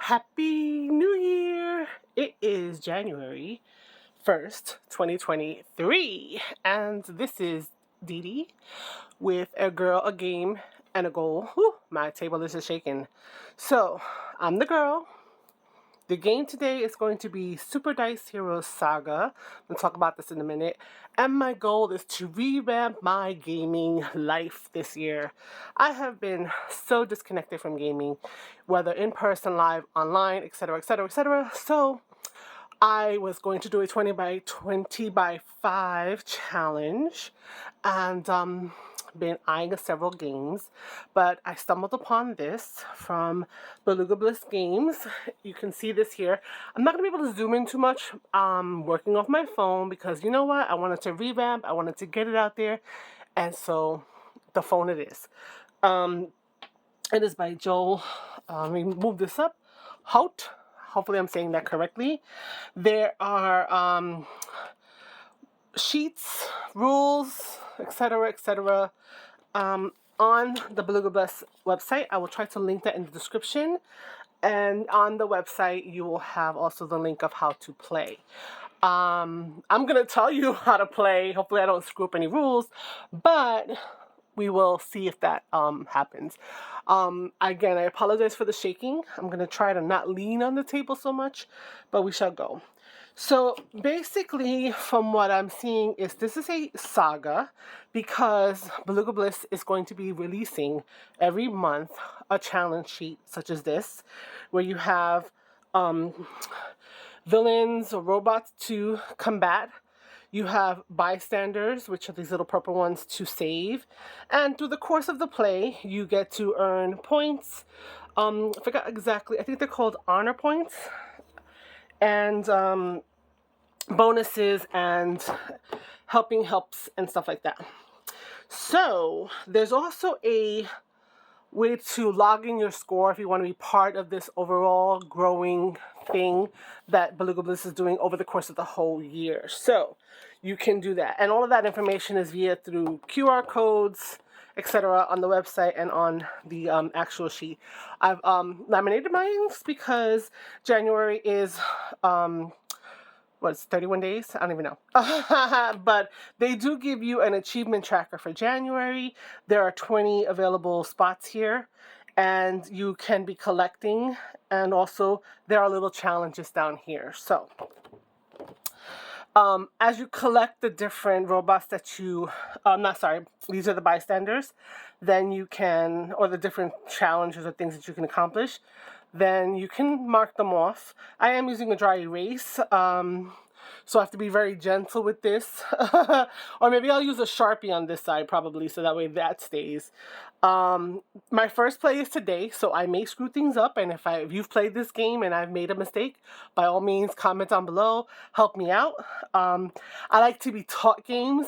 Happy New Year! It is January 1st, 2023, and this is Dee Dee with a girl, a game, and a goal. Whew, my table is just shaking. So, I'm the girl. The game today is going to be Super Dice Heroes Saga. We'll talk about this in a minute. And my goal is to revamp my gaming life this year. I have been so disconnected from gaming, whether in person, live, online, etc., etc., etc. So I was going to do a 20 by 20 by 5 challenge, and been eyeing several games, but I stumbled upon this from Beluga Bliss Games. You can see this here. I'm not going to be able to zoom in too much. Working off my phone because you know what? I wanted to revamp. I wanted to get it out there, and so the phone it is. It is by Joel. Let me move this up. Hout. Hopefully I'm saying that correctly. There are sheets, rules, etc., etc. On the Beluga Bliss website. I will try to link that in the description. And on the website, you will have also the link of how to play. I'm going to tell you how to play. Hopefully I don't screw up any rules, but we will see if that happens. Again, I apologize for the shaking. I'm going to try to not lean on the table so much, but we shall go. So basically, from what I'm seeing, is this is a saga because Beluga Bliss is going to be releasing every month a challenge sheet such as this, where you have villains or robots to combat. You have bystanders, which are these little purple ones, to save. And through the course of the play, you get to earn points. I forgot exactly. I think they're called honor points. And bonuses and helping helps and stuff like that. So there's also a way to log in your score if you want to be part of this overall growing thing that Beluga Bliss is doing over the course of the whole year. So you can do that. And all of that information is through QR codes, etc. on the website and on the actual sheet. I've laminated mine because January is what's 31 days? I don't even know. But they do give you an achievement tracker for January. There are 20 available spots here, and you can be collecting. And also, there are little challenges down here. So, as you collect the different robots that you, these are the bystanders, then you can, or the different challenges or things that you can accomplish, then you can mark them off. I am using a dry erase, so I have to be very gentle with this. Or maybe I'll use a Sharpie on this side probably, so that way that stays. My first play is today, so I may screw things up, and if you've played this game and I've made a mistake, by all means comment down below, help me out. I like to be taught games,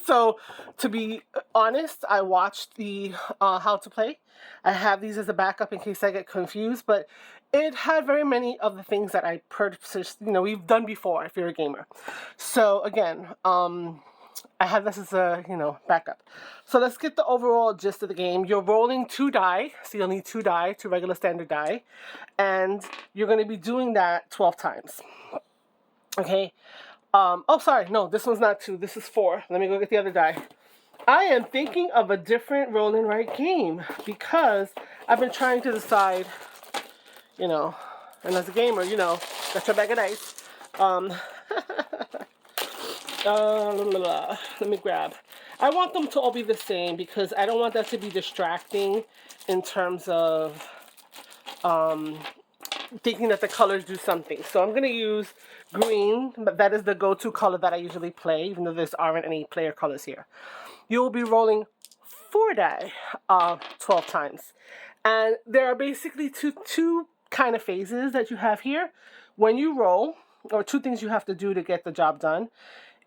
so to be honest, I watched the how to play. I have these as a backup in case I get confused, but it had very many of the things that I purchased, we've done before if you're a gamer. So again, I have this as a, backup. So let's get the overall gist of the game. You're rolling 2 die, so you'll need 2 die, 2 regular standard die, and you're going to be doing that 12 times. Okay. Oh, sorry, no, this one's not 2, this is 4. Let me go get the other die. I am thinking of a different roll and write game because I've been trying to decide, and as a gamer, that's your bag of dice. Let me grab. I want them to all be the same because I don't want that to be distracting in terms of thinking that the colors do something. So I'm going to use green, but that is the go-to color that I usually play, even though there aren't any player colors here. You'll be rolling 4 die 12 times. And there are basically two kind of phases that you have here. When you roll, or 2 things you have to do to get the job done,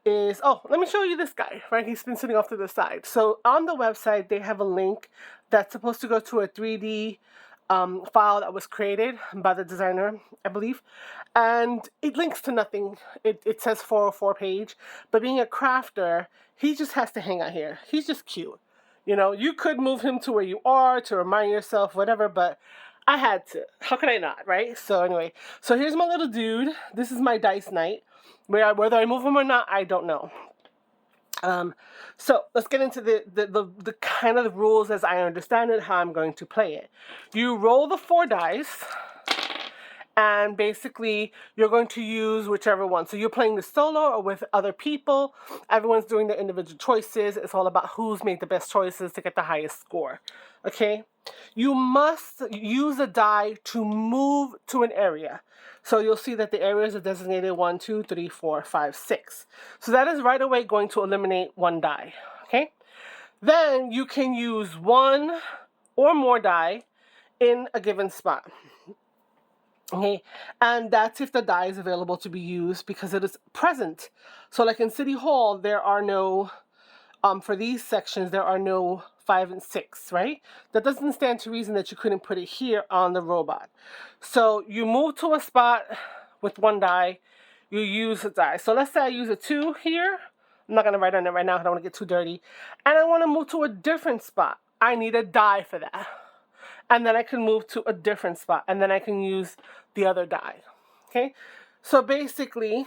is, let me show you this guy, right? He's been sitting off to the side. So on the website, they have a link that's supposed to go to a 3D file that was created by the designer, I believe, and it links to nothing. It says 404 page, but being a crafter, he just has to hang out here. He's just cute. You could move him to where you are to remind yourself, whatever, but I had to. How could I not, right? So anyway, so here's my little dude. This is my dice knight. Whether I move him or not, I don't know. So let's get into the kind of the rules as I understand it, how I'm going to play it. You roll the 4 dice, and basically you're going to use whichever one. So you're playing the solo or with other people. Everyone's doing their individual choices. It's all about who's made the best choices to get the highest score. Okay? You must use a die to move to an area. So you'll see that the areas are designated 1, 2, 3, 4, 5, 6. So that is right away going to eliminate 1 die. Okay? Then you can use 1 or more die in a given spot. Okay, and that's if the die is available to be used because it is present. So like in City Hall, there are no, for these sections, there are no 5 and 6, right? That doesn't stand to reason that you couldn't put it here on the robot. So you move to a spot with 1 die, you use a die. So let's say I use a 2 here. I'm not going to write on it right now because I don't want to get too dirty. And I want to move to a different spot. I need a die for that. And then I can move to a different spot, and then I can use the other die. Okay, so basically,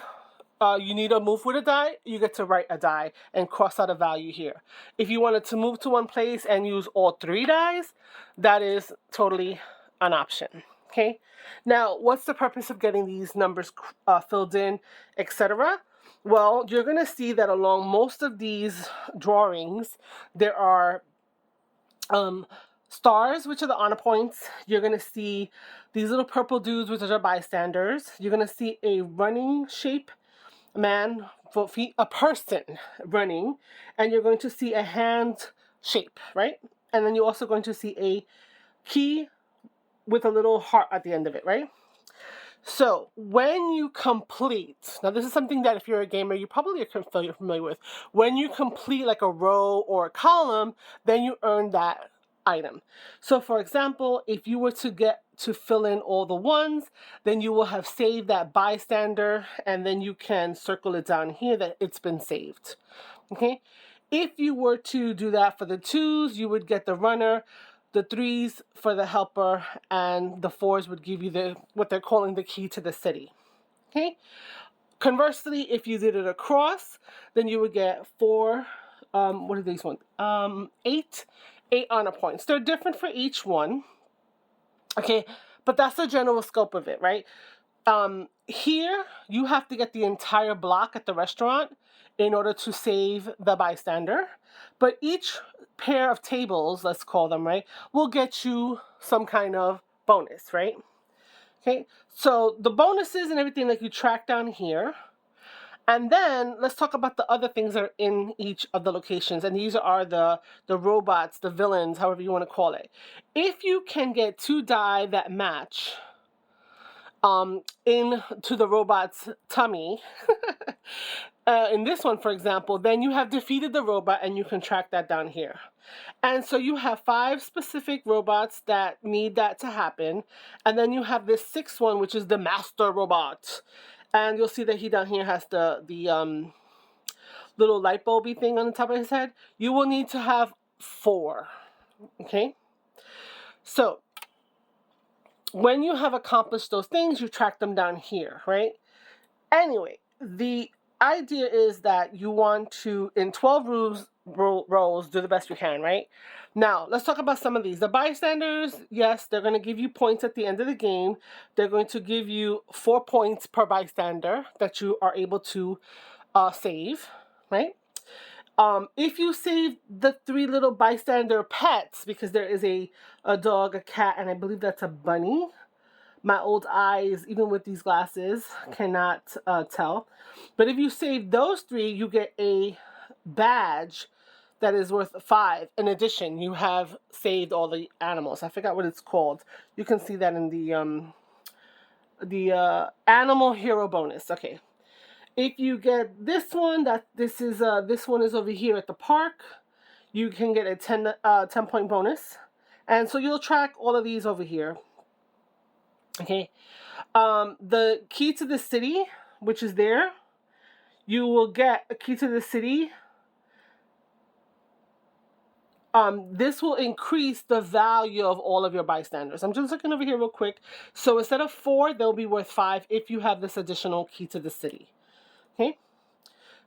you need to move with a die. You get to write a die and cross out a value here. If you wanted to move to one place and use all 3 dies, that is totally an option. Okay, now what's the purpose of getting these numbers filled in, etc.? Well, you're going to see that along most of these drawings, there are stars, which are the honor points. You're going to see these little purple dudes, which are bystanders. You're going to see a running shape, man, 4 feet, a person running, and you're going to see a hand shape, right? And then you're also going to see a key with a little heart at the end of it, right? So when you complete, now this is something that if you're a gamer, you probably are familiar with. When you complete like a row or a column, then you earn that item. So for example, if you were to get to fill in all the 1s, then you will have saved that bystander, and then you can circle it down here that it's been saved. Okay? If you were to do that for the 2s, you would get the runner, the 3s for the helper, and the 4s would give you what they're calling the key to the city. Okay? Conversely, if you did it across, then you would get 4, what are these ones? 8 honor points. They're different for each one. Okay, but that's the general scope of it, right? Here, you have to get the entire block at the restaurant in order to save the bystander. But each pair of tables, let's call them, right, will get you some kind of bonus, right? Okay, so the bonuses and everything that you track down here. And then let's talk about the other things that are in each of the locations. And these are the robots, the villains, however you want to call it. If you can get 2 die that match into the robot's tummy, in this one, for example, then you have defeated the robot, and you can track that down here. And so you have 5 specific robots that need that to happen. And then you have this 6th one, which is the master robot. And you'll see that he down here has the little light bulby thing on the top of his head. You will need to have 4. Okay? So, when you have accomplished those things, you track them down here, right? Anyway, the idea is that you want to, in 12 rows, do the best you can, right? Now, let's talk about some of these. The bystanders, yes, they're going to give you points at the end of the game. They're going to give you 4 points per bystander that you are able to save, right? If you save the 3 little bystander pets, because there is a dog, a cat, and I believe that's a bunny. My old eyes, even with these glasses, cannot tell. But if you save those 3, you get a badge that is worth 5. In addition, you have saved all the animals. I forgot what it's called. You can see that in the animal hero bonus. Okay. If you get this one, this one is over here at the park. You can get a 10 point bonus, and so you'll track all of these over here. Okay, the key to the city, which is there, you will get a key to the city this will increase the value of all of your bystanders. I'm just looking over here real quick. So instead of 4, they'll be worth 5 if you have this additional key to the city. Okay?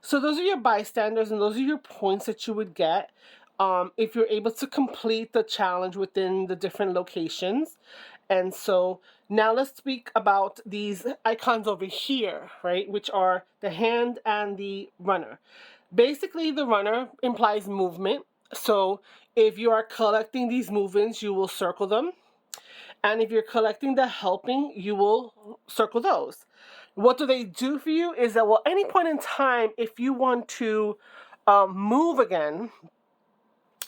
So those are your bystanders, and those are your points that you would get if you're able to complete the challenge within the different locations. And so now let's speak about these icons over here, right, which are the hand and the runner. Basically, the runner implies movement. So if you are collecting these movements, you will circle them. And if you're collecting the helping, you will circle those. What do they do for you is that, well, any point in time, if you want to move again,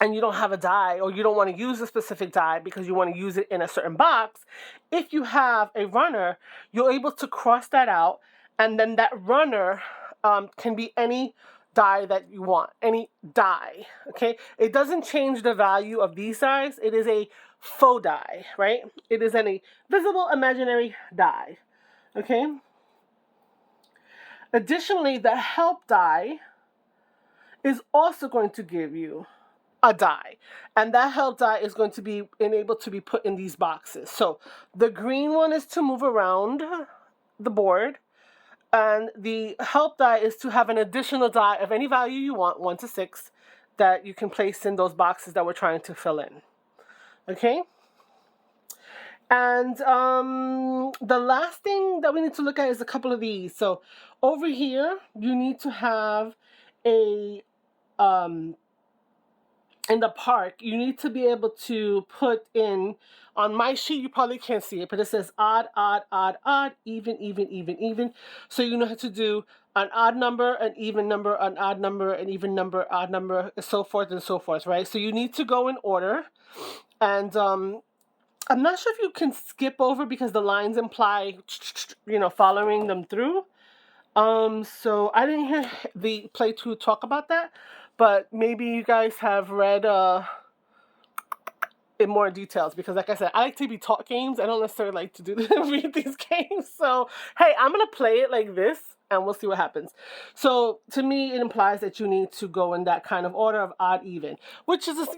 and you don't have a die, or you don't want to use a specific die because you want to use it in a certain box, if you have a runner, you're able to cross that out, and then that runner can be any die that you want, any die, okay? It doesn't change the value of these dies. It is a faux die, right? It is a visible imaginary die, okay? Additionally, the help die is also going to give you a die, and that help die is going to be enabled to be put in these boxes. So the green one is to move around the board, and the help die is to have an additional die of any value you want, 1 to 6, that you can place in those boxes that we're trying to fill in. Okay? And the last thing that we need to look at is a couple of these. So over here, you need to have a in the park, you need to be able to put in, on my sheet, you probably can't see it, but it says odd, odd, odd, odd, even, even, even, even. So you know how to do an odd number, an even number, an odd number, an even number, odd number, and so forth, right? So you need to go in order. And I'm not sure if you can skip over because the lines imply, following them through. So I didn't hear the playthrough talk about that, but maybe you guys have read in more details, because like I said, I like to be taught games. I don't necessarily like to read these games. So hey, I'm gonna play it like this and we'll see what happens. So to me, it implies that you need to go in that kind of order of odd, even, which is just,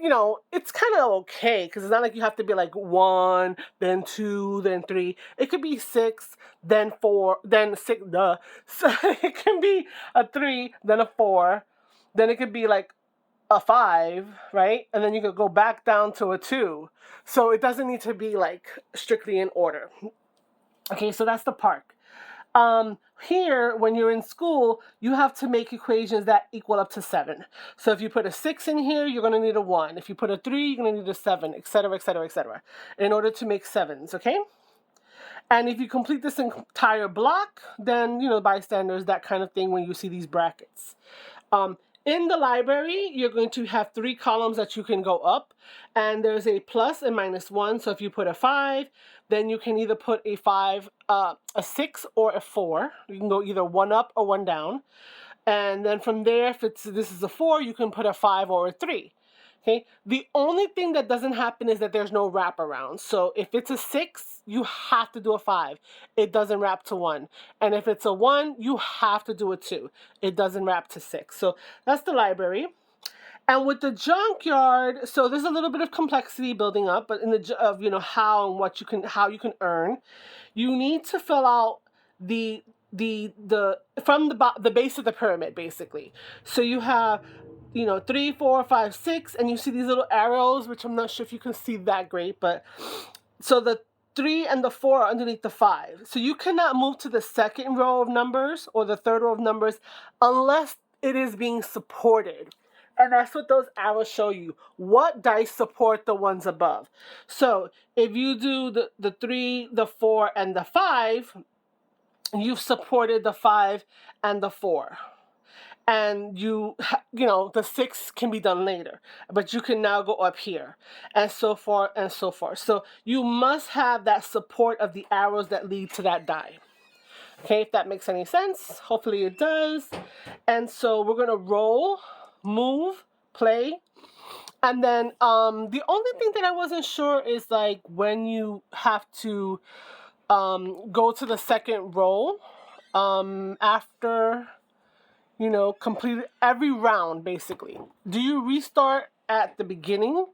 it's kind of okay, because it's not like you have to be like 1, then 2, then 3. It could be 6, then 4, then 6. So it can be a 3, then a 4, then it could be like a 5, right? And then you could go back down to a 2. So it doesn't need to be like strictly in order. Okay, so that's the park. Here, when you're in school, you have to make equations that equal up to 7. So if you put a 6 in here, you're going to need a 1. If you put a 3, you're going to need a 7, etc., etc., etc., in order to make 7s, okay? And if you complete this entire block, then, bystanders, that kind of thing, when you see these brackets. In the library, you're going to have 3 columns that you can go up, and there's a plus and minus 1. So if you put a 5, then you can either put a 5, a 6, or a 4. You can go either 1 up or 1 down. And then from there, if this is a 4, you can put a 5 or a 3. Okay. The only thing that doesn't happen is that there's no wraparound. So if it's a 6, you have to do a 5. It doesn't wrap to 1. And if it's a 1, you have to do a 2. It doesn't wrap to 6. So that's the library. And with the junkyard, so there's a little bit of complexity building up, but in the how and what how you can earn, you need to fill out the from the base of the pyramid, basically. So you have 3, 4, 5, 6, and you see these little arrows, which I'm not sure if you can see that great, but so the 3 and the 4 are underneath the 5. So you cannot move to the second row of numbers or the third row of numbers unless it is being supported. And that's what those arrows show you. What dice support the ones above? So if you do the 3, the 4, and the 5, you've supported the 5 and the 4. And the 6 can be done later, but you can now go up here, and so forth and so forth. So you must have that support of the arrows that lead to that die. Okay, if that makes any sense. Hopefully it does. And so we're gonna roll, move, play, and then the only thing that I wasn't sure is like when you have to go to the second roll after completed every round, basically. Do you restart at the beginning,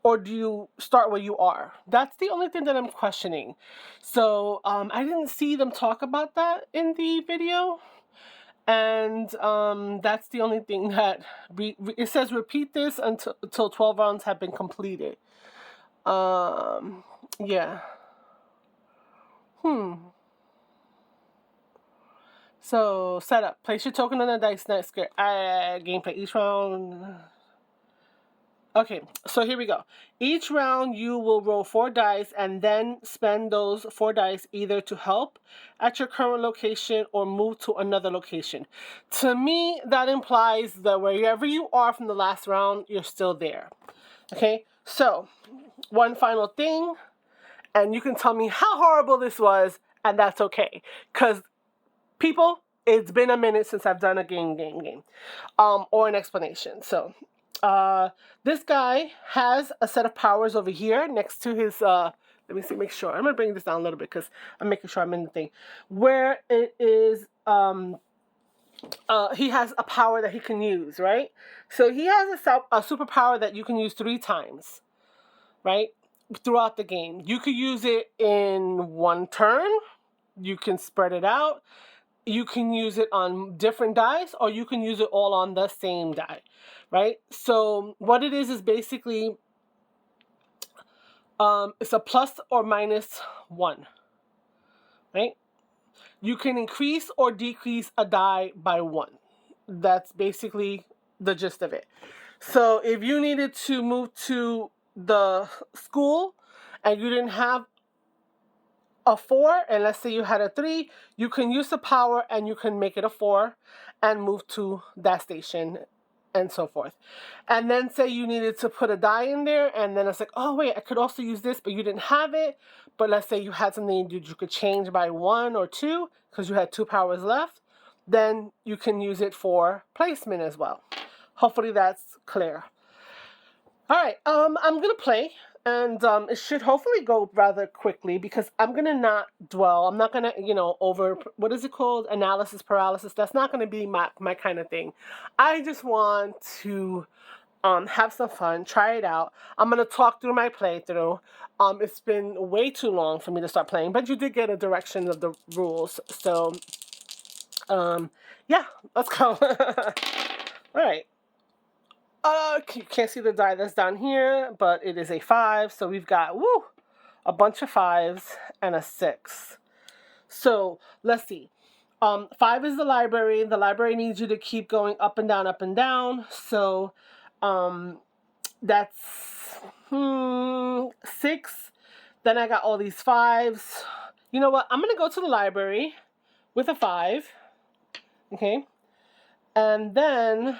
or do you start where you are? That's the only thing that I'm questioning. So I didn't see them talk about that in the video. And that's the only thing that it says repeat this until 12 rounds have been completed. Yeah. So setup. Place your token on the dice next gameplay. Each round. Okay, so here we go. Each round you will roll 4 dice and then spend those 4 dice either to help at your current location or move to another location. To me, that implies that wherever you are from the last round, you're still there. Okay, so one final thing, and you can tell me how horrible this was, and that's okay. Because, people, it's been a minute since I've done a game. Or an explanation. So, this guy has a set of powers over here next to his, let me see, make sure. I'm going to bring this down a little bit because I'm making sure I'm in the thing. Where it is, he has a power that he can use, right? So he has a superpower that you can use 3 times, right? Throughout the game. You could use it in one turn. You can spread it out. You can use it on different dice, or you can use it all on the same die, right? So what it is basically, it's a plus or minus 1, right? You can increase or decrease a die by 1. That's basically the gist of it. So if you needed to move to the school and you didn't have a 4, and let's say you had a 3, you can use the power and you can make it a 4 and move to that station and so forth. And then say you needed to put a die in there, and then it's like, oh wait, I could also use this, but you didn't have it. But let's say you had something you could change by 1 or 2 because you had 2 powers left, then you can use it for placement as well. Hopefully that's clear. All right, I'm gonna play. And it should hopefully go rather quickly because I'm going to not dwell. I'm not going to, what is it called? Analysis paralysis. That's not going to be my kind of thing. I just want to have some fun, try it out. I'm going to talk through my playthrough. It's been way too long for me to start playing, but you did get a direction of the rules. So, yeah, let's go. All right. You can't see the die that's down here, but it is a 5. So we've got, a bunch of 5s and a 6. So let's see. 5 is the library. The library needs you to keep going up and down, up and down. So that's 6. Then I got all these 5s. You know what? I'm going to go to the library with a 5. Okay. And then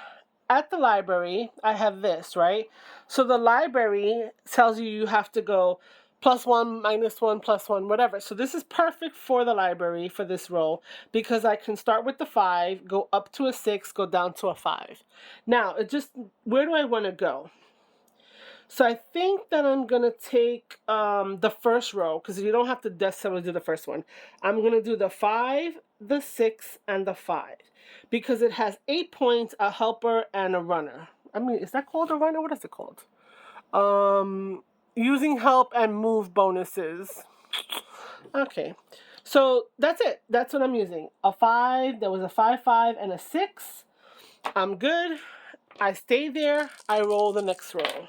at the library, I have this, right? So the library tells you have to go +1, -1, +1, whatever. So this is perfect for the library for this roll because I can start with the 5, go up to a 6, go down to a 5. Now, where do I want to go? So I think that I'm going to take the first row because you don't have to necessarily do the first one. I'm going to do the 5, the 6, and the 5 because it has 8 points, a helper, and a runner. I mean, is that called a runner? What is it called? Using help and move bonuses. Okay. So that's it. That's what I'm using. A 5. There was a 5, 5, and a 6. I'm good. I stay there. I roll the next roll.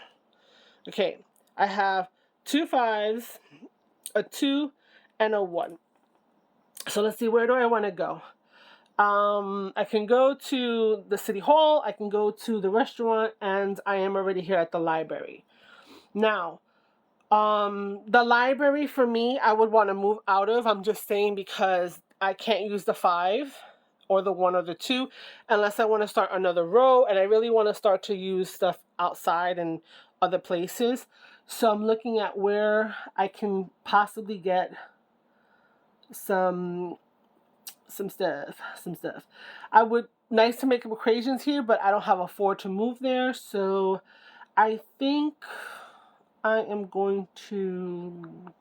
Okay, I have 2 5s, a 2, and a 1. So let's see, where do I want to go? I can go to the city hall, I can go to the restaurant, and I am already here at the library. Now, the library for me, I would want to move out of. I'm just saying because I can't use the 5 or the 1 or the 2 unless I want to start another row, and I really want to start to use stuff outside and other places. So I'm looking at where I can possibly get some stuff. I would nice to make equations here, but I don't have a 4 to move there. So I think I am going to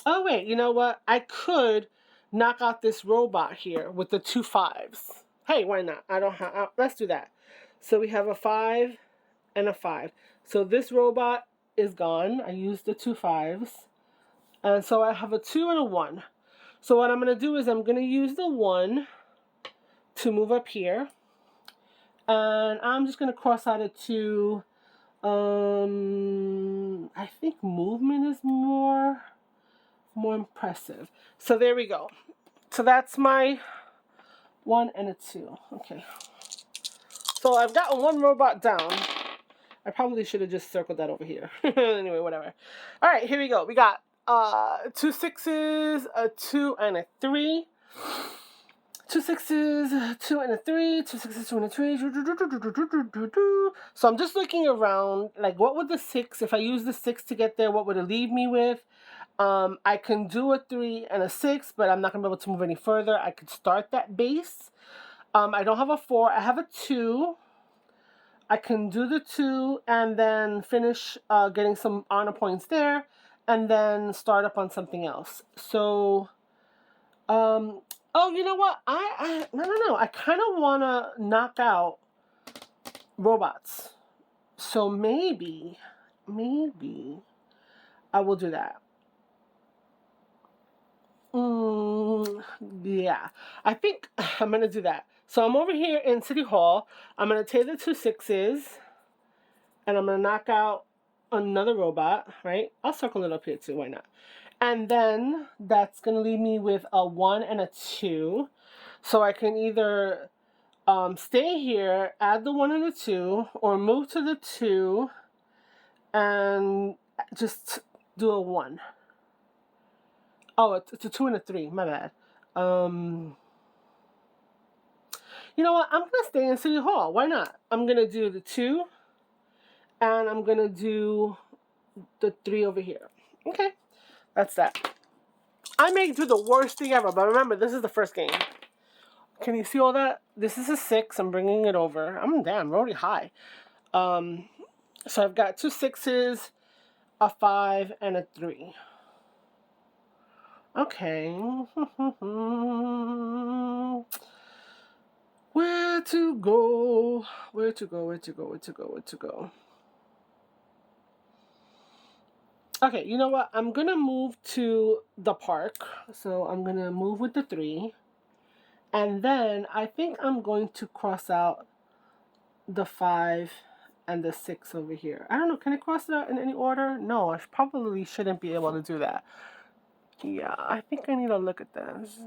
oh wait, you know what? I could knock out this robot here with the 2 5s. Hey, why not? I don't have let's do that. So we have a 5 and a 5. So this robot is gone. I used the 2 5s. And so I have a 2 and a 1. So what I'm going to do is I'm going to use the 1 to move up here. And I'm just going to cross out a 2. I think movement is more impressive. So there we go. So that's my 1 and a 2. Okay. So I've gotten one robot down. I probably should have just circled that over here. Anyway, whatever. All right, here we go. We got 2 6s, a 2 and a 3. 2 6s, 2 and a 3, 2 6s, 2 and a 3. So I'm just looking around, like what would the 6, if I use the 6 to get there, what would it leave me with? I can do a 3 and a 6, but I'm not going to be able to move any further. I could start that base. I don't have a 4. I have a 2. I can do the 2 and then finish getting some honor points there and then start up on something else. So, oh, you know what? No. I kind of want to knock out robots. So maybe I will do that. Yeah, I think I'm going to do that. So I'm over here in City Hall. I'm going to take the 2 6s and I'm going to knock out another robot, right? I'll circle it up here too, why not? And then that's going to leave me with a 1 and a 2. So I can either stay here, add the 1 and the 2, or move to the 2 and just do a 1. Oh, it's a 2 and a 3, my bad. You know what? I'm going to stay in City Hall. Why not? I'm going to do the 2 and I'm going to do the 3 over here. Okay, that's that. I may do the worst thing ever, but remember, this is the first game. Can you see all that? This is a 6. I'm bringing it over. I'm already high. So I've got 2 6s, a 5, and a 3. Okay. Where to go? Where to go? Okay, you know what? I'm going to move to the park. So I'm going to move with the 3. And then I think I'm going to cross out the 5 and the 6 over here. I don't know. Can I cross it out in any order? No, I probably shouldn't be able to do that. Yeah, I think I need to look at this.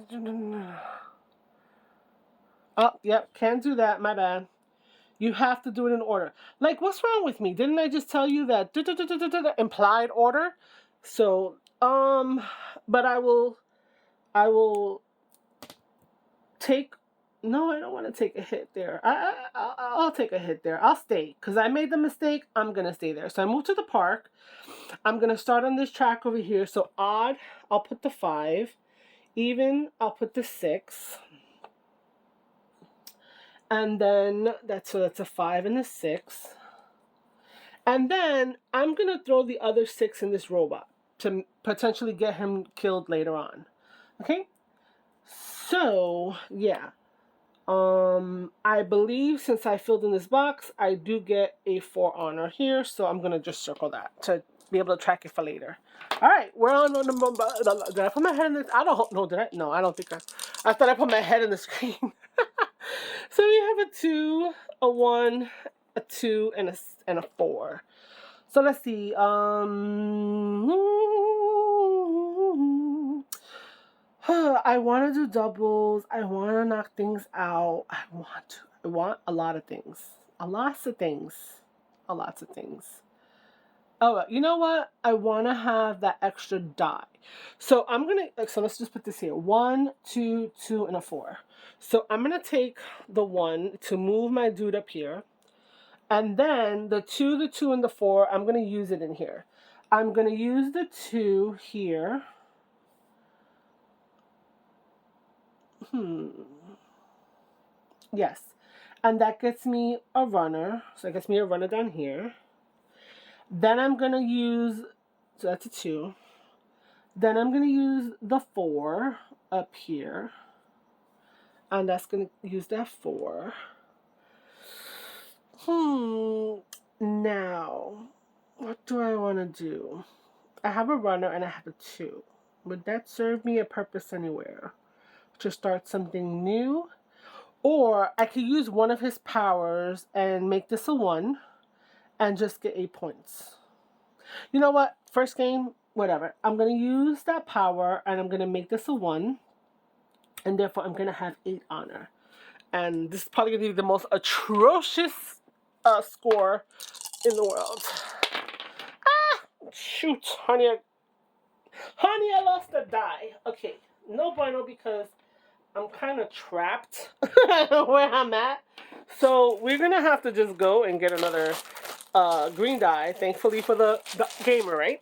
Oh, yep. Can't do that. My bad. You have to do it in order. Like, what's wrong with me? Didn't I just tell you that implied order? So, but I will take, no, I don't want to take a hit there. I'll take a hit there. I'll stay, because I made the mistake. I'm going to stay there. So I move to the park. I'm going to start on this track over here. So odd, I'll put the 5. Even, I'll put the 6. And then that's a 5 and a 6. And then I'm going to throw the other 6 in this robot to potentially get him killed later on. Okay? So, yeah. I believe since I filled in this box, I do get a 4 honor here. So I'm going to just circle that to be able to track it for later. All right, we're on the... Did I put my head in this? I don't know. Did I? No, I don't think I thought I put my head in the screen. So we have a 2, a 1, a 2, and a 4. So let's see. I want to do doubles. I want to knock things out. I want a lot of things. Lots of things. Oh, you know what? I want to have that extra die. So I'm going to, so let's just put this here. 1, 2, 2, and a 4. So I'm going to take the 1 to move my dude up here. And then the 2, and the 4, I'm going to use it in here. I'm going to use the 2 here. Yes. And that gets me a runner. So it gets me a runner down here. Then I'm going to use, so that's a 2. Then I'm going to use the 4 up here. And that's going to use that 4. Now, what do I want to do? I have a runner and I have a 2. Would that serve me a purpose anywhere? To start something new? Or I could use one of his powers and make this a 1 and just get 8 points. You know what? First game, whatever. I'm going to use that power and I'm going to make this a 1. And therefore I'm going to have 8 honor. And this is probably going to be the most atrocious score in the world. Ah! Shoot, honey. Honey, I lost a die. Okay, no bueno, because I'm kind of trapped where I'm at. So we're going to have to just go and get another green die, thankfully for the gamer, right?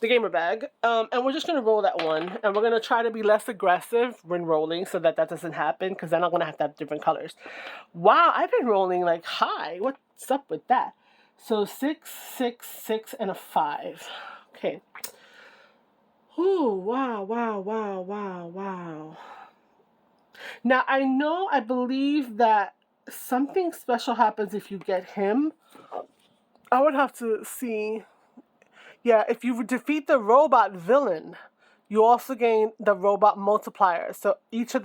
The gamer bag. And we're just going to roll that 1. And we're going to try to be less aggressive when rolling so that doesn't happen, because then I'm going to have different colors. Wow, I've been rolling like high. What's up with that? So 6, 6, 6, and a 5. Okay. Ooh, wow, wow, wow, wow, wow. Now, I believe that something special happens if you get him. I would have to see. Yeah, if you defeat the robot villain, you also gain the robot multiplier. So each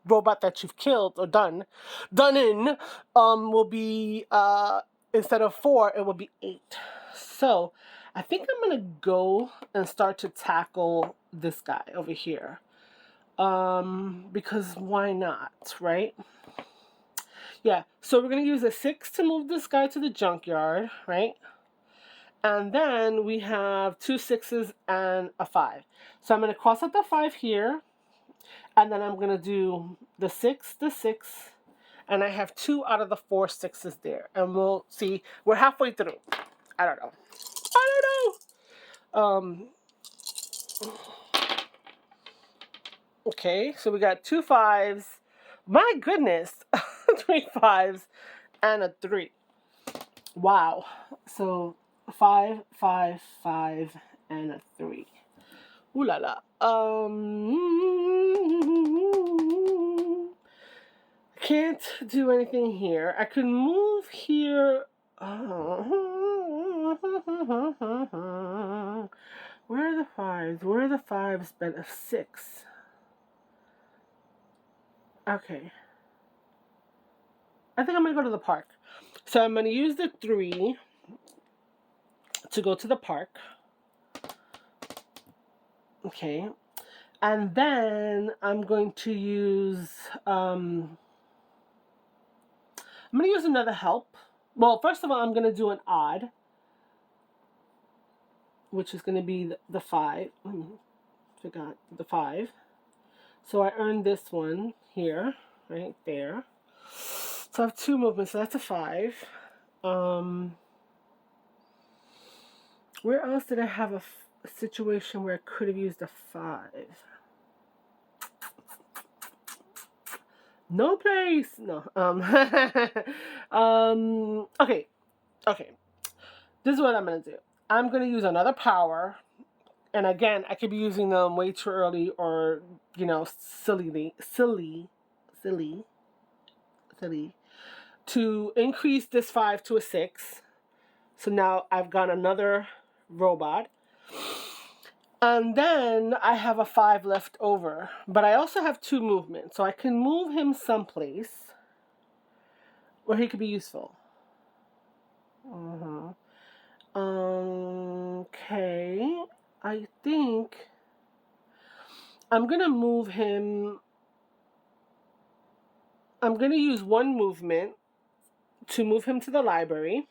robot that you've killed or done in, will be, instead of 4, it will be 8. So I think I'm going to go and start to tackle this guy over here. Because why not, right? Yeah, so we're going to use a 6 to move this guy to the junkyard, right? And then we have 2 6s and a 5. So I'm going to cross out the 5 here. And then I'm going to do the 6, and I have 2 out of the 4 6s there. And we'll see. We're halfway through. I don't know. Okay, so we got 2 5s. My goodness. 3 5s and a 3. Wow. So 5, 5, 5, and a 3. Ooh la la. Can't do anything here. I could move here. Where are the 5s? Where are the 5s? But a 6. Okay. I think I'm going to go to the park. So I'm going to use the 3 to go to the park. Okay. And then I'm going to use, I'm going to use another help. Well, first of all, I'm going to do an odd, which is going to be the 5. Forgot the 5. So I earned this one here, right there. So I have 2 movements, so that's a 5. Where else did I have a situation where I could have used a 5? No place. No. Okay. This is what I'm gonna do. I'm gonna use another power, and again, I could be using them way too early, or silly, to increase this 5 to a 6. So now I've got another robot. And then I have a 5 left over. But I also have 2 movements. So I can move him someplace where he could be useful. Okay. I think I'm going to move him. I'm going to use 1 movement to move him to the library.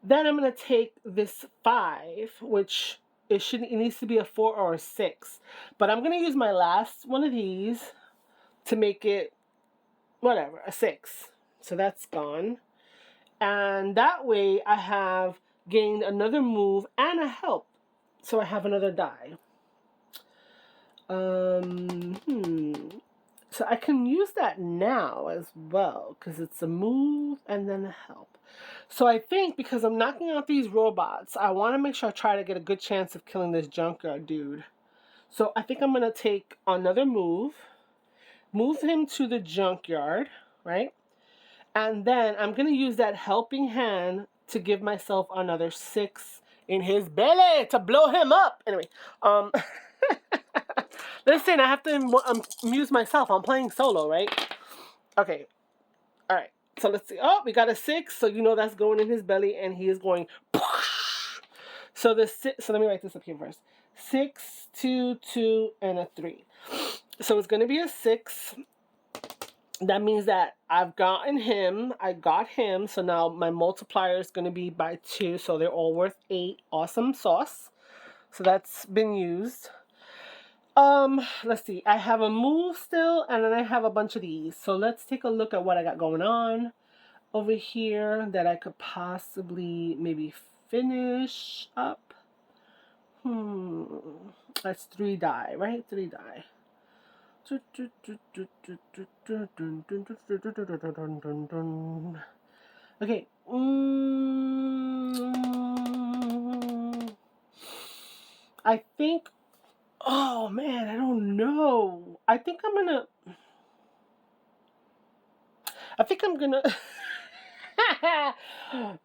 Then I'm going to take this 5, which it needs to be a 4 or a 6. But I'm going to use my last one of these to make it, whatever, a 6. So that's gone. And that way I have gained another move and a help. So I have another die. So I can use that now as well, because it's a move and then a help. So I think because I'm knocking out these robots, I want to make sure I try to get a good chance of killing this junkyard dude. So I think I'm going to take another move him to the junkyard, right? And then I'm going to use that helping hand to give myself another 6 in his belly to blow him up. Anyway, listen, I have to amuse myself. I'm playing solo, right? Okay. All right. So let's see. Oh, we got a 6. So you know that's going in his belly, and he is going. So so let me write this up here first. 6, 2, 2, and a 3. So it's going to be a 6. That means that I've gotten him. I got him. So now my multiplier is going to be by 2. So they're all worth 8. Awesome sauce. So that's been used. Let's see. I have a move still, and then I have a bunch of these. So let's take a look at what I got going on over here that I could possibly maybe finish up. That's 3 die, right? 3 die. Okay. I think. Oh man, I don't know. I think I'm gonna.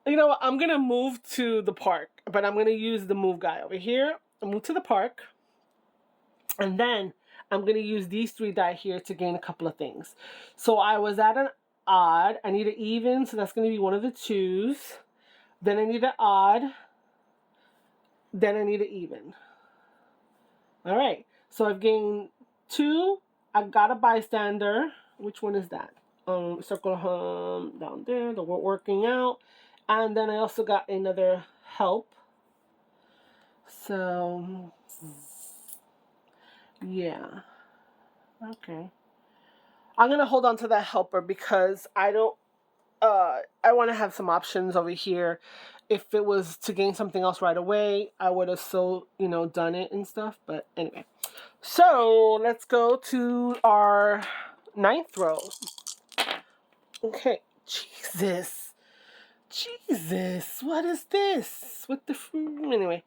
You know what? I'm gonna move to the park, but I'm gonna use the move guy over here. I'll move to the park, and then I'm gonna use these 3 die here to gain a couple of things. So I was at an odd. I need an even, so that's gonna be one of the 2s. Then I need an odd. Then I need an even. All right. So I've gained 2. I got a bystander. Which one is that? Circle home down there. The working out. And then I also got another help. So yeah. Okay. I'm gonna hold on to that helper because I don't. I want to have some options over here. If it was to gain something else right away, I would have done it and stuff. But anyway. So let's go to our 9th row. Okay. Jesus, what is this? What the anyway.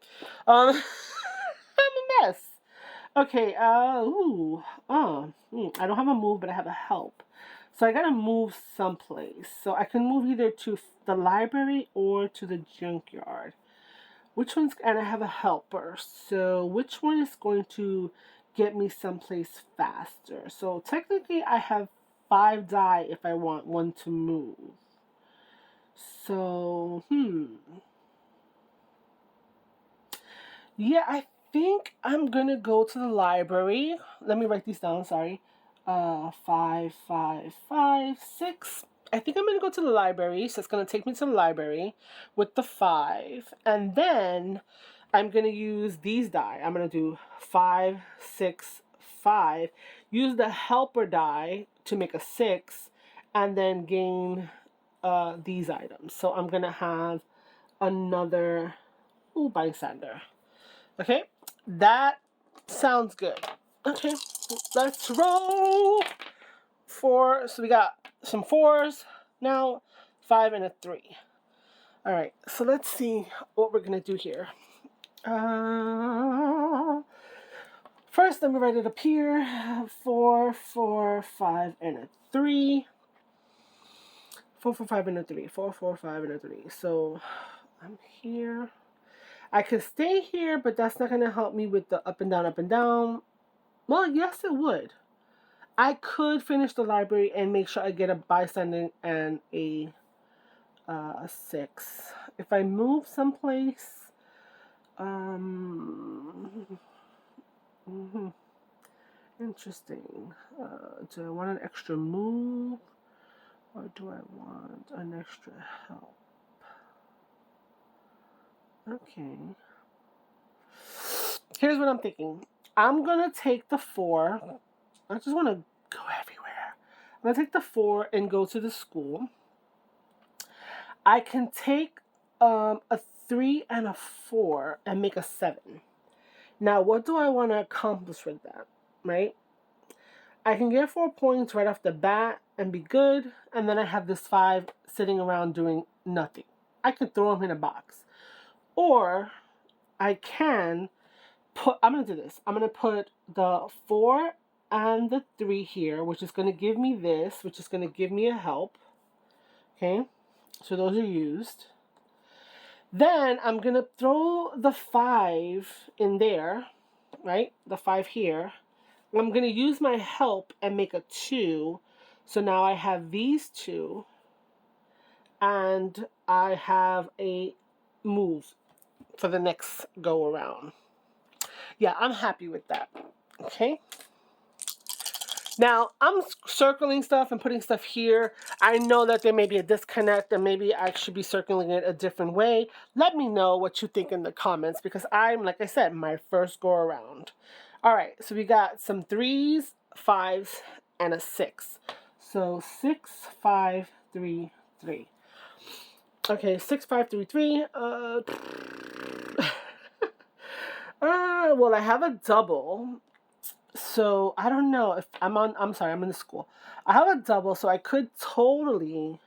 I'm a mess. Okay, I don't have a move, but I have a help. So I gotta move someplace. So I can move either to the library or to the junkyard. And I have a helper. So which one is going to get me someplace faster? So technically I have 5 die if I want one to move. So, yeah, I think I'm gonna go to the library. Let me write these down, sorry. 5, 5, 5, 6. I think I'm gonna go to the library, so it's gonna take me to the library with the 5. And then I'm gonna use these die. I'm gonna do 5, 6, 5. Use the helper die to make a 6, and then gain these items. So I'm gonna have another bystander. Okay, that sounds good. Okay, let's roll 4. So we got some 4s now, 5 and a 3. All right, so let's see what we're gonna do here. First, let me write it up here. 4, 4, 5, and a 3. 4, 4, 5, and a 3. 4, 4, 5, and a 3. So I'm here. I could stay here, but that's not going to help me with the up and down, up and down. Well, yes, it would. I could finish the library and make sure I get a bystander and a 6. If I move someplace, interesting. Do I want an extra move, or do I want an extra help? Okay. Here's what I'm thinking. I'm going to take the 4. I just want to go everywhere. I'm going to take the 4 and go to the school. I can take a 3 and a 4 and make a 7. Now, what do I want to accomplish with that, right? I can get 4 points right off the bat and be good, and then I have this 5 sitting around doing nothing. I could throw them in a box. Or I can I'm going to do this. I'm going to put the 4 and the 3 here, which is going to give me this, which is going to give me a help. Okay, so those are used. Then I'm going to throw the 5 in there, right? The 5 here. I'm going to use my help and make a 2. So now I have these 2. And I have a move for the next go around. Yeah, I'm happy with that. Okay. Now, I'm circling stuff and putting stuff here. I know that there may be a disconnect and maybe I should be circling it a different way. Let me know what you think in the comments because I'm, like I said, my first go around. All right, so we got some 3s, 5s, and a 6. So 6, 5, 3, 3. Okay, 6, 5, 3, 3. Well, I have a double. So I don't know if I'm sorry, I'm in the school. I have a double, so I could totally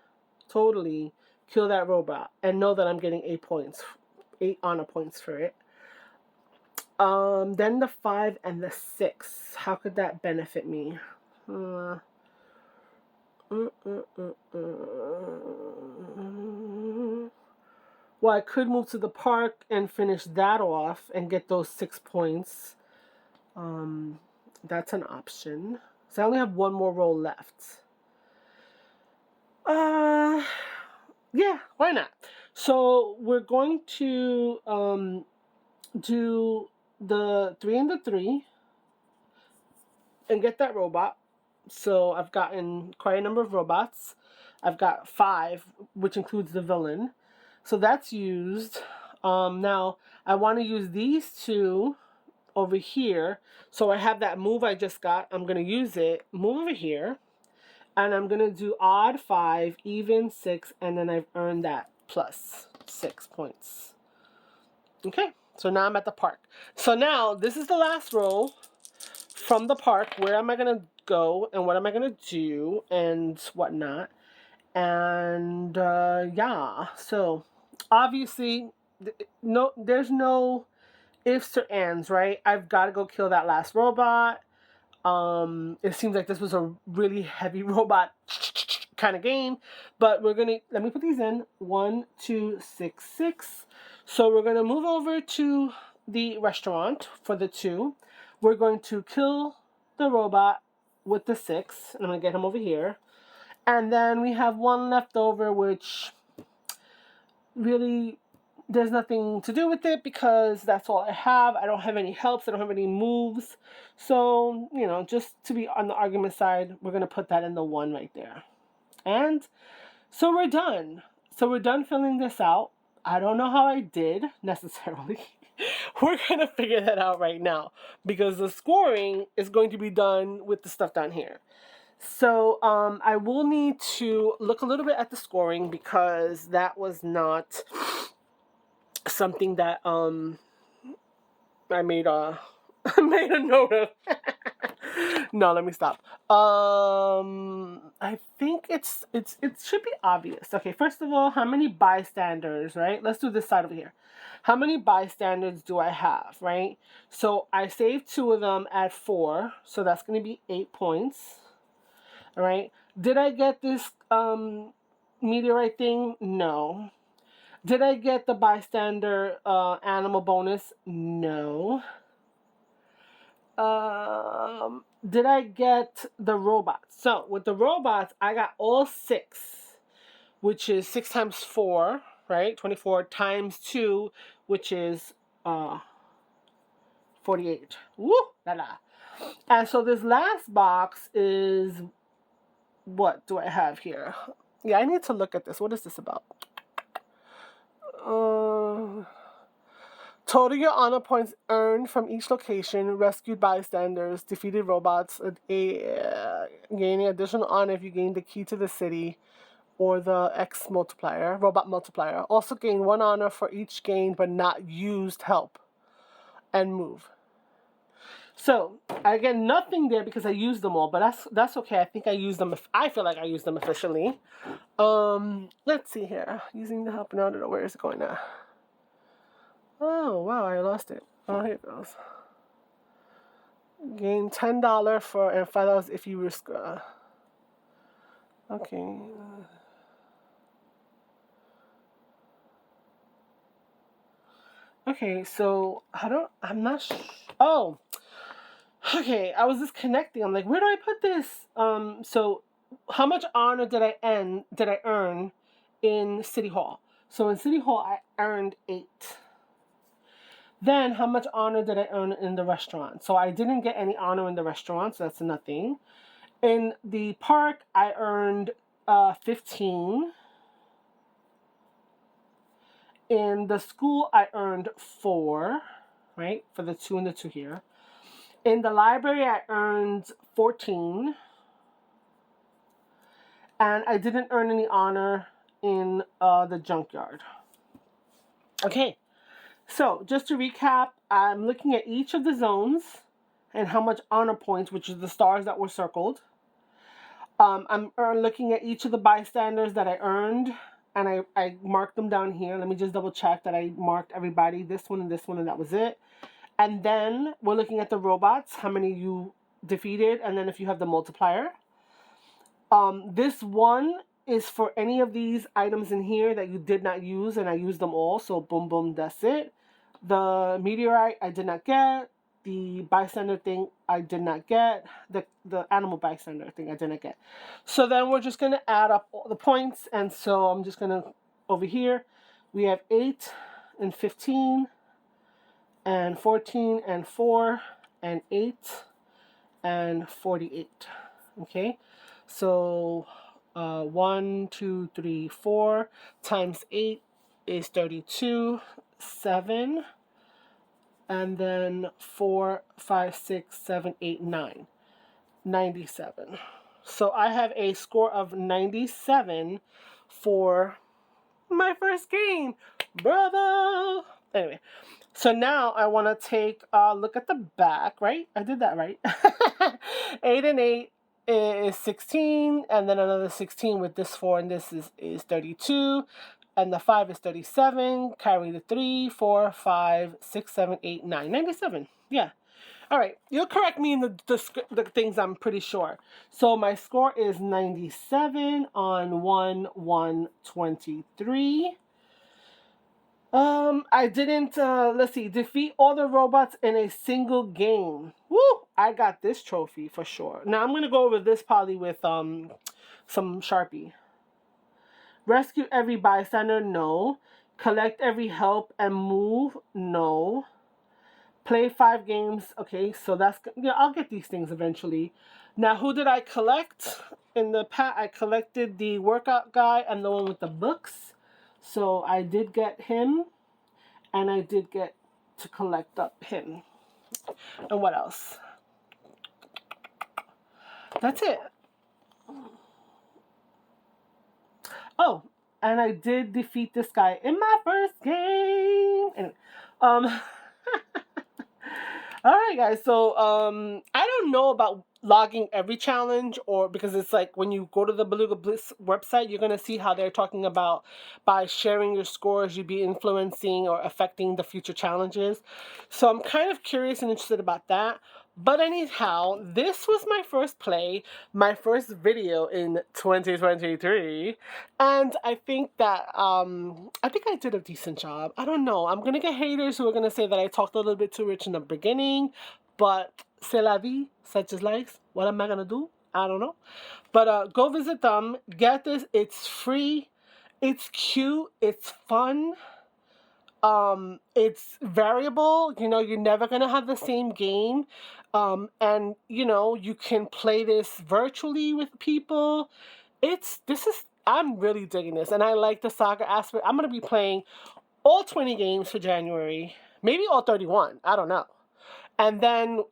kill that robot and know that I'm getting 8 points, 8 honor points for it. Then the 5 and the 6. How could that benefit me? Well, I could move to the park and finish that off and get those 6 points. That's an option. So I only have one more roll left. Yeah, why not? So we're going to do the 3 and the 3 and get that robot. So I've gotten quite a number of robots. I've got 5, which includes the villain. So that's used. Now I want to use these 2 over here. So I have that move I just got. I'm going to use it. Move over here. And I'm going to do odd 5, even 6, and then I've earned that plus 6 points. Okay, so now I'm at the park. So now this is the last row from the park. Where am I going to go and what am I going to do and whatnot. And yeah, so obviously there's no ifs or ands, right? I've got to go kill that last robot. It seems like this was a really heavy robot kind of game, but we're gonna, let me put these in. 1, 2, 6, 6. So we're gonna move over to the restaurant for the 2. We're going to kill the robot with the 6, and I'm gonna get him over here. And then we have 1 left over, which really there's nothing to do with it because that's all I have. I don't have any helps. I don't have any moves. So, you know, just to be on the argument side, we're going to put that in the 1 right there. And so we're done. So we're done filling this out. I don't know how I did necessarily. We're going to figure that out right now because the scoring is going to be done with the stuff down here. So I will need to look a little bit at the scoring because that was not something that I made a made a note of. No, let me stop. I think it should be obvious. Okay, first of all, how many bystanders, right? Let's do this side over here. How many bystanders do I have, right? So I saved 2 of them at 4, so that's going to be 8 points. All right. Did I get this meteorite thing? No. Did I get the bystander animal bonus? No. Did I get the robots? So with the robots, I got all 6, which is 6 times 4, right? 24 times 2, which is 48. Woo! La la. And so this last box is, what do I have here? Yeah, I need to look at this. What is this about? Total your honor points earned from each location, rescued bystanders, defeated robots, gaining additional honor if you gain the key to the city or the X multiplier, robot multiplier. Also gain 1 honor for each gained but not used help and move. So I get nothing there because I used them all, but that's okay. I think I used them. I feel like I used them efficiently. Let's see here. Using the help. No, where is it going now? Oh wow, I lost it. Oh, here it goes. Gain $10 for and $5 if you risk. Okay. Okay, so I'm not oh, okay, I was disconnecting. I'm like, where do I put this? So how much honor did I earn in City Hall? So in City Hall I earned 8. Then how much honor did I earn in the restaurant? So I didn't get any honor in the restaurant, so that's nothing. In the park I earned 15. In the school I earned 4, right? For the 2 and the 2 here. In the library I earned 14. And I didn't earn any honor in the junkyard. Okay, so just to recap, I'm looking at each of the zones and how much honor points, which is the stars that were circled. I'm looking at each of the bystanders that I earned, and I marked them down here. Let me just double check that I marked everybody, this one, and that was it. And then we're looking at the robots, how many you defeated, and then if you have the multiplier. This one is for any of these items in here that you did not use, and I used them all, so boom, boom, that's it. The meteorite I did not get. The bystander thing I did not get. The animal bystander thing I did not get. So then we're just going to add up all the points, and so I'm just going to, over here, we have 8 and 15 and 14 and 4 and 8 and 48. Okay, so 1, 2, 3, 4 times 8 is 32, 7, and then 4, 5, 6, 7, 8, 9, 97. So I have a score of 97 for my first game. Bravo! Anyway, so now I want to take a look at the back, right? I did that right. 8 and 8 is 16, and then another 16 with this 4 and this is 32, and the 5 is 37. Carry the 3, 4, 5, 6, 7, 8, 9, 97. Yeah. All right. You'll correct me in the things, I'm pretty sure. So my score is 97 on 1, 1, 23. I didn't, let's see, defeat all the robots in a single game. Woo! I got this trophy for sure. Now I'm going to go over this probably with, some Sharpie. Rescue every bystander? No. Collect every help and move? No. Play 5 games? Okay, so that's, yeah, I'll get these things eventually. Now, who did I collect? In the pack, I collected the workout guy and the one with the books. So I did get him, and I did get to collect up him. And what else? That's it. Oh, and I did defeat this guy in my first game. Anyway, all right, guys. So I don't know about logging every challenge, or because it's like when you go to the Beluga Bliss website, you're gonna see how they're talking about by sharing your scores, you'd be influencing or affecting the future challenges. So I'm kind of curious and interested about that. But anyhow, this was my first play, my first video in 2023, and I think that I think I did a decent job. I don't know. I'm gonna get haters who are gonna say that I talked a little bit too rich in the beginning, but c'est la vie, such is life. What am I gonna do? I don't know. But go visit them. Get this. It's free. It's cute. It's fun. It's variable. You know, you're never gonna have the same game. And you know, you can play this virtually with people. I'm really digging this, and I like the Saga aspect. I'm gonna be playing all 20 games for January, maybe all 31. I don't know. And then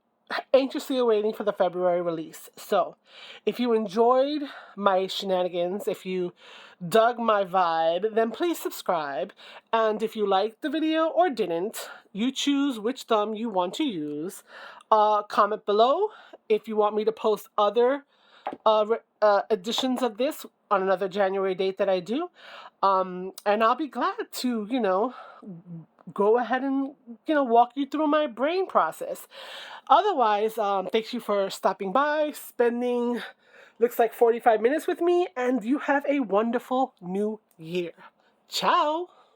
anxiously awaiting for the February release. So, if you enjoyed my shenanigans, if you dug my vibe, then please subscribe. And if you liked the video or didn't, you choose which thumb you want to use. Comment below if you want me to post other editions of this on another January date that I do. And I'll be glad to, you know, go ahead and, you know, walk you through my brain process. Otherwise, thank you for stopping by, spending, looks like 45 minutes with me, and you have a wonderful new year. Ciao!